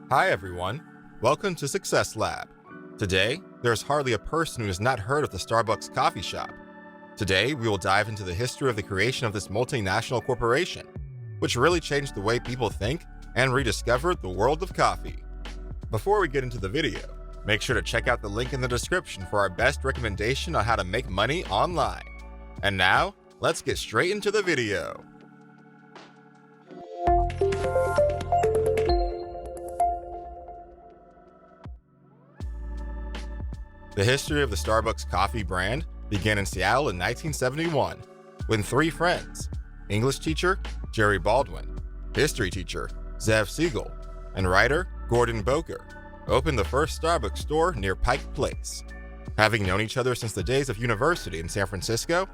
Hi everyone, welcome to Success Lab. Today, there's hardly a person who has not heard of the Starbucks coffee shop. Today, we will dive into the history of the creation of this multinational corporation, which really changed the way people think and rediscovered the world of coffee. Before we get into the video, make sure to check out the link in the description for our best recommendation on how to make money online. And now, let's get straight into the video. The history of the Starbucks coffee brand began in Seattle in 1971 when three friends, English teacher Jerry Baldwin, history teacher Zev Siegel, and writer Gordon Boker, opened the first Starbucks store near Pike Place. Having known each other since the days of university in San Francisco,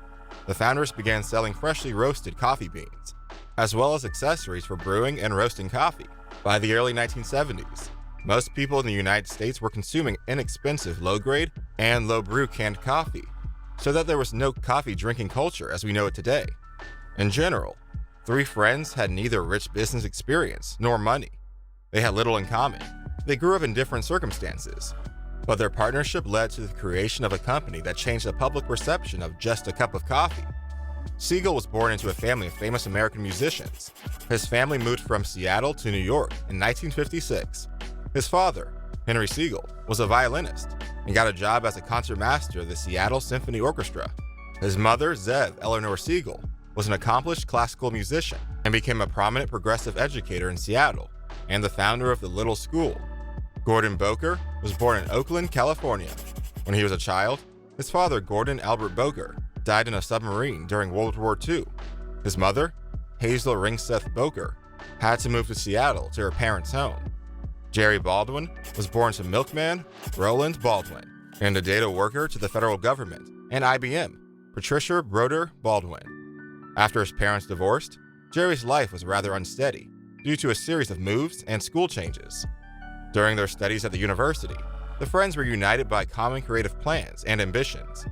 the founders began selling freshly roasted coffee beans, as well as accessories for brewing and roasting coffee. By the early 1970s, most people in the United States were consuming inexpensive low-grade and low-brew canned coffee, so that there was no coffee drinking culture as we know it today. In general, three friends had neither rich business experience nor money. They had little in common. They grew up in different circumstances, but their partnership led to the creation of a company that changed the public perception of just a cup of coffee. Siegel was born into a family of famous American musicians. His family moved from Seattle to New York in 1956. His father, Henry Siegel, was a violinist and got a job as a concertmaster of the Seattle Symphony Orchestra. His mother, Zev Eleanor Siegel, was an accomplished classical musician and became a prominent progressive educator in Seattle and the founder of the Little School. Gordon Boker was born in Oakland, California. When he was a child, his father, Gordon Albert Boker, died in a submarine during World War II. His mother, Hazel Ringseth Boker, had to move to Seattle to her parents' home. Jerry Baldwin was born to milkman Roland Baldwin and a data worker to the federal government and IBM, Patricia Broder Baldwin. After his parents divorced, Jerry's life was rather unsteady due to a series of moves and school changes. During their studies at the university, the friends were united by common creative plans and ambitions.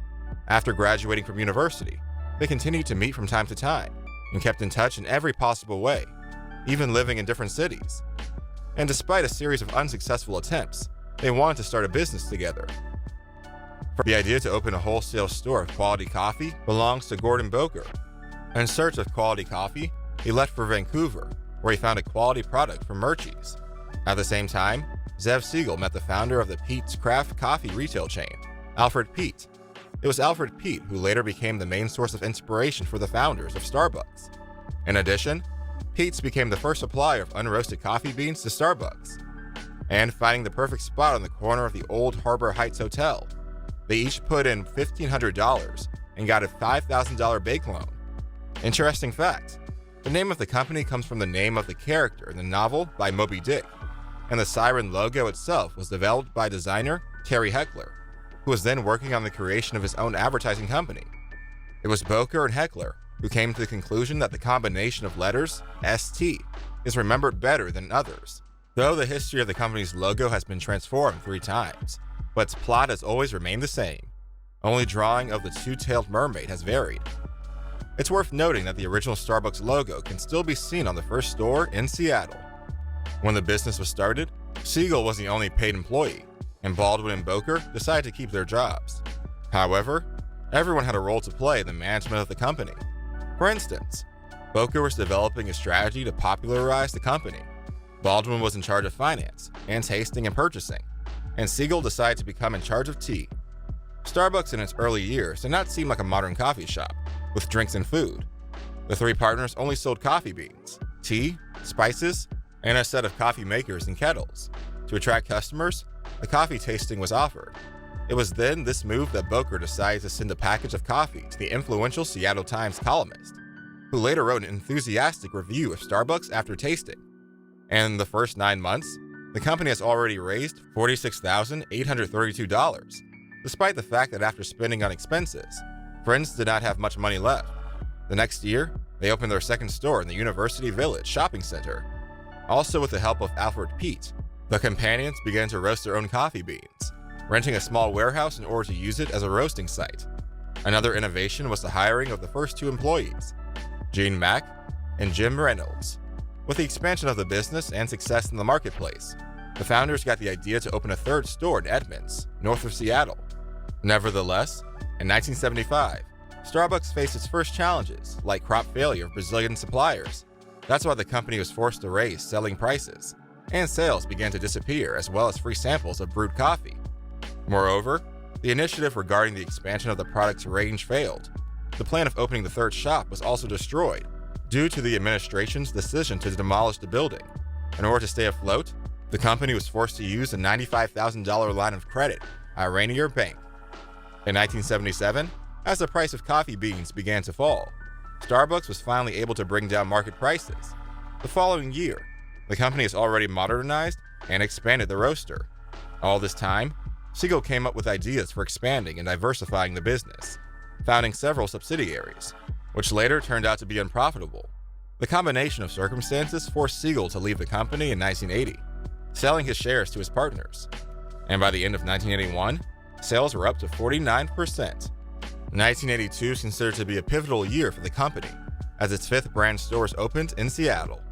After graduating from university, they continued to meet from time to time and kept in touch in every possible way, even living in different cities. And despite a series of unsuccessful attempts, they wanted to start a business together. The idea to open a wholesale store of quality coffee belongs to Gordon Boker. In search of quality coffee, he left for Vancouver, where he found a quality product from Murchie's. At the same time, Zev Siegel met the founder of the Peet's Craft coffee retail chain, Alfred Peet. It was Alfred Peet who later became the main source of inspiration for the founders of Starbucks. In addition, Peet's became the first supplier of unroasted coffee beans to Starbucks. And finding the perfect spot on the corner of the old Harbor Heights Hotel, they each put in $1,500 and got a $5,000 bank loan. Interesting fact, the name of the company comes from the name of the character in the novel by Moby Dick, and the siren logo itself was developed by designer Terry Heckler, who was then working on the creation of his own advertising company. It was Boker and Heckler who came to the conclusion that the combination of letters, ST, is remembered better than others. Though the history of the company's logo has been transformed 3 times, but its plot has always remained the same. Only drawing of the two-tailed mermaid has varied. It's worth noting that the original Starbucks logo can still be seen on the first store in Seattle. When the business was started, Siegel was the only paid employee, and Baldwin and Boker decided to keep their jobs. However, everyone had a role to play in the management of the company. For instance, Boker was developing a strategy to popularize the company. Baldwin was in charge of finance and tasting and purchasing, and Siegel decided to become in charge of tea. Starbucks in its early years did not seem like a modern coffee shop, with drinks and food. The three partners only sold coffee beans, tea, spices, and a set of coffee makers and kettles. To attract customers, the coffee tasting was offered. It was then this move that Boker decided to send a package of coffee to the influential Seattle Times columnist, who later wrote an enthusiastic review of Starbucks after tasting. And in the first 9 months, the company has already raised $46,832, despite the fact that after spending on expenses, friends did not have much money left. The next year, they opened their second store in the University Village shopping center. Also with the help of Alfred Peet, the companions began to roast their own coffee beans, renting a small warehouse in order to use it as a roasting site. Another innovation was the hiring of the first 2 employees, Mach and Jim Reynolds. With the expansion of the business and success in the marketplace, the founders got the idea to open a third store in Edmonds, north of Seattle. Nevertheless, in 1975, Starbucks faced its first challenges, like crop failure of Brazilian suppliers. That's why the company was forced to raise selling prices, and sales began to disappear, as well as free samples of brewed coffee. Moreover, the initiative regarding the expansion of the product's range failed. The plan of opening the third shop was also destroyed due to the administration's decision to demolish the building. In order to stay afloat, the company was forced to use a $95,000 line of credit at Rainier Bank. In 1977, as the price of coffee beans began to fall, Starbucks was finally able to bring down market prices. The following year, the company has already modernized and expanded the roaster. All this time, Siegel came up with ideas for expanding and diversifying the business, founding several subsidiaries, which later turned out to be unprofitable. The combination of circumstances forced Siegel to leave the company in 1980, selling his shares to his partners. And by the end of 1981, sales were up to 49%. 1982 is considered to be a pivotal year for the company, as its fifth brand stores opened in Seattle,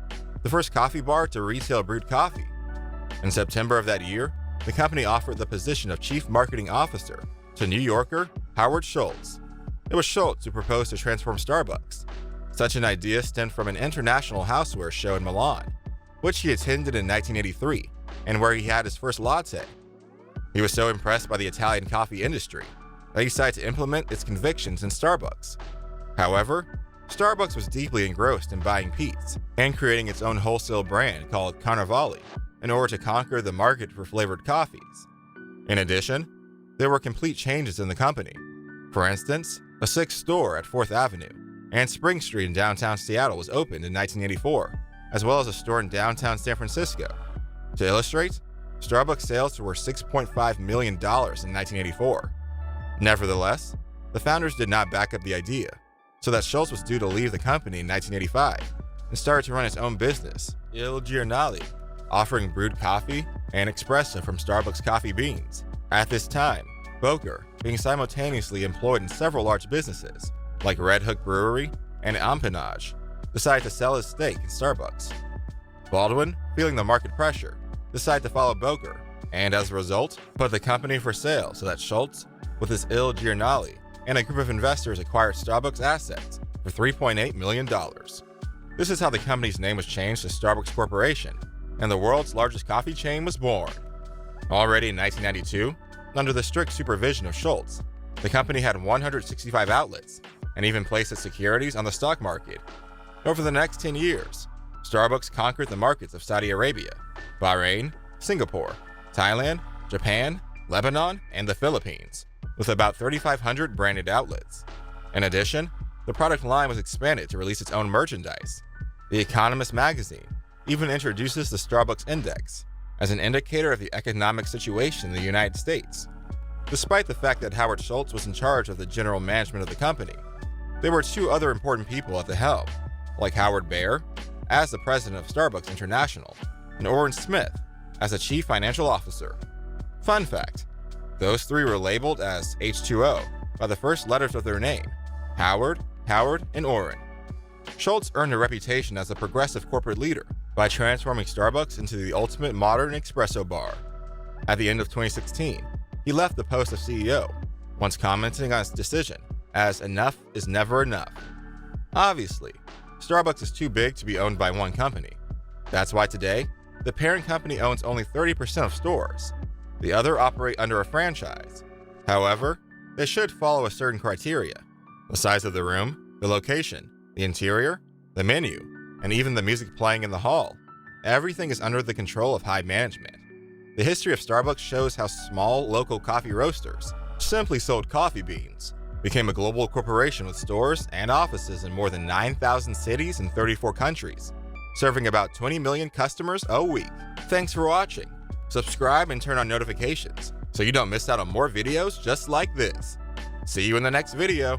the first coffee bar to retail brewed coffee. In September of that year, the company offered the position of Chief Marketing Officer to New Yorker Howard Schultz. It was Schultz who proposed to transform Starbucks. Such an idea stemmed from an international houseware show in Milan, which he attended in 1983, and where he had his first latte. He was so impressed by the Italian coffee industry that he decided to implement its convictions in Starbucks. However, Starbucks was deeply engrossed in buying Peet's and creating its own wholesale brand called Carnevale in order to conquer the market for flavored coffees. In addition, there were complete changes in the company. For instance, a sixth store at 4th Avenue and Spring Street in downtown Seattle was opened in 1984, as well as a store in downtown San Francisco. To illustrate, Starbucks sales were $6.5 million in 1984. Nevertheless, the founders did not back up the idea, so that Schultz was due to leave the company in 1985 and started to run his own business, Il Giornale, offering brewed coffee and espresso from Starbucks coffee beans. At this time, Boker, being simultaneously employed in several large businesses, like Red Hook Brewery and Empennage, decided to sell his stake in Starbucks. Baldwin, feeling the market pressure, decided to follow Boker, and as a result, put the company for sale so that Schultz, with his Il Giornale, and a group of investors acquired Starbucks assets for $3.8 million. This is how the company's name was changed to Starbucks Corporation, and the world's largest coffee chain was born. Already in 1992, under the strict supervision of Schultz, the company had 165 outlets and even placed its securities on the stock market. Over the next 10 years, Starbucks conquered the markets of Saudi Arabia, Bahrain, Singapore, Thailand, Japan, Lebanon, and the Philippines, with about 3,500 branded outlets. In addition, the product line was expanded to release its own merchandise. The Economist magazine even introduces the Starbucks Index as an indicator of the economic situation in the United States. Despite the fact that Howard Schultz was in charge of the general management of the company, there were two other important people at the helm, like Howard Baer as the president of Starbucks International and Orrin Smith as the chief financial officer. Fun fact, those three were labeled as H2O by the first letters of their name, Howard, and Orrin. Schultz earned a reputation as a progressive corporate leader by transforming Starbucks into the ultimate modern espresso bar. At the end of 2016, he left the post of CEO, once commenting on his decision as enough is never enough. Obviously, Starbucks is too big to be owned by one company. That's why today, the parent company owns only 30% of stores. The other operate under a franchise. However, they should follow a certain criteria: the size of the room, the location, the interior, the menu, and even the music playing in the hall. Everything is under the control of high management. The history of Starbucks shows how small local coffee roasters simply sold coffee beans became a global corporation with stores and offices in more than 9,000 cities in 34 countries, serving about 20 million customers a week. Thanks for watching. Subscribe and turn on notifications so you don't miss out on more videos just like this. See you in the next video.